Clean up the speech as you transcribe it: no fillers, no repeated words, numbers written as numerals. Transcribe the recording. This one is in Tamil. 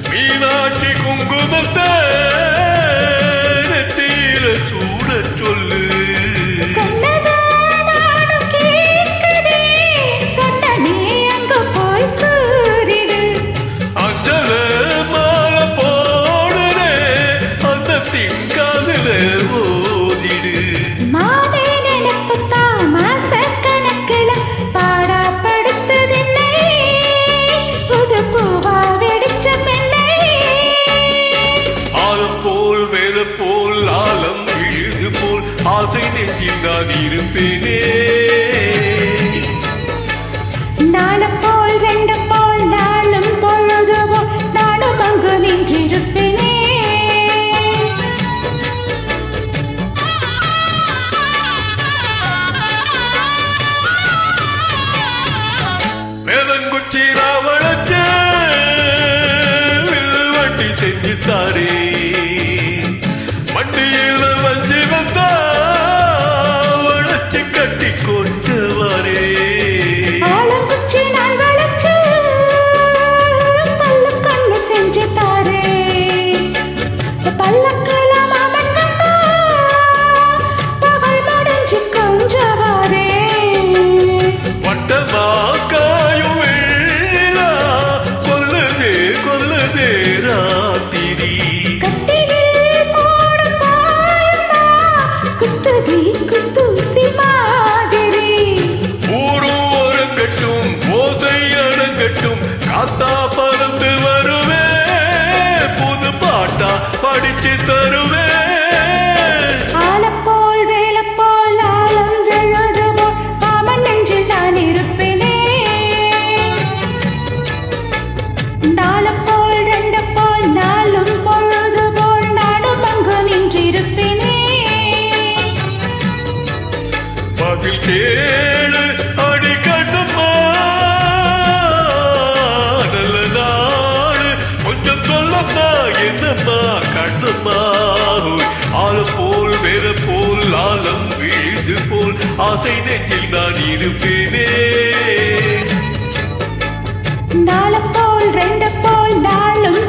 மீனாட்சி குங்குமத்தை நெத்தியில சூட சொல்லு. அஞ்சல மாலை போடுறே அந்த திங்காதுல ஓதிடு. போல் ஆலம் விழுது போல் ஆசை நெஞ்சில் நான் இருப்பேனே. நாளும் போல் ரெண்டு போல் நாளும் பொழுது போல் நானும் அங்கு நின்றிருப்பேனே. வேதங்குச்சி ராவணச்ச வண்டி செஞ்சு தாரே. வண்டியில வஞ்சி வந்தா வளர்ச்சி கட்டி கொண்டு வரே. ஆலங்குச்சி நான் வளைச்சு பல்லு கண்ணு செஞ்சு தாரே. பல்லக்கெல்லாம் அவன் கண்டா பகல் முடிஞ்சு கொஞ்சம் வரே. வட்டமா காயும் வெள்ளா கொல்லுதே கொல்லுதே ராத்திரி. காத்தா பறந்து வருவே புது பாட்டா படிச்சு தருவே. ஆலப்போல் வேலப்போல் ஆலம் எழுதுவோ பாமன் நெஞ்சில் நான் இருப்பேனே. நாலப்போல் ரெண்டு போல் நாளும் பொழுது போல் நானும் அங்கு நின்றிருப்பேனே. பதில் கேளு அடி கண்ணம்மா என்னம்மா கண்ணம்மா. ஆள போல் வேற போல் ஆலம் வீழ்ந்து போல் ஆசை நெஞ்சில் நான் இருப்பேனே. நாலப்போல் ரெண்டு போல் நாளும்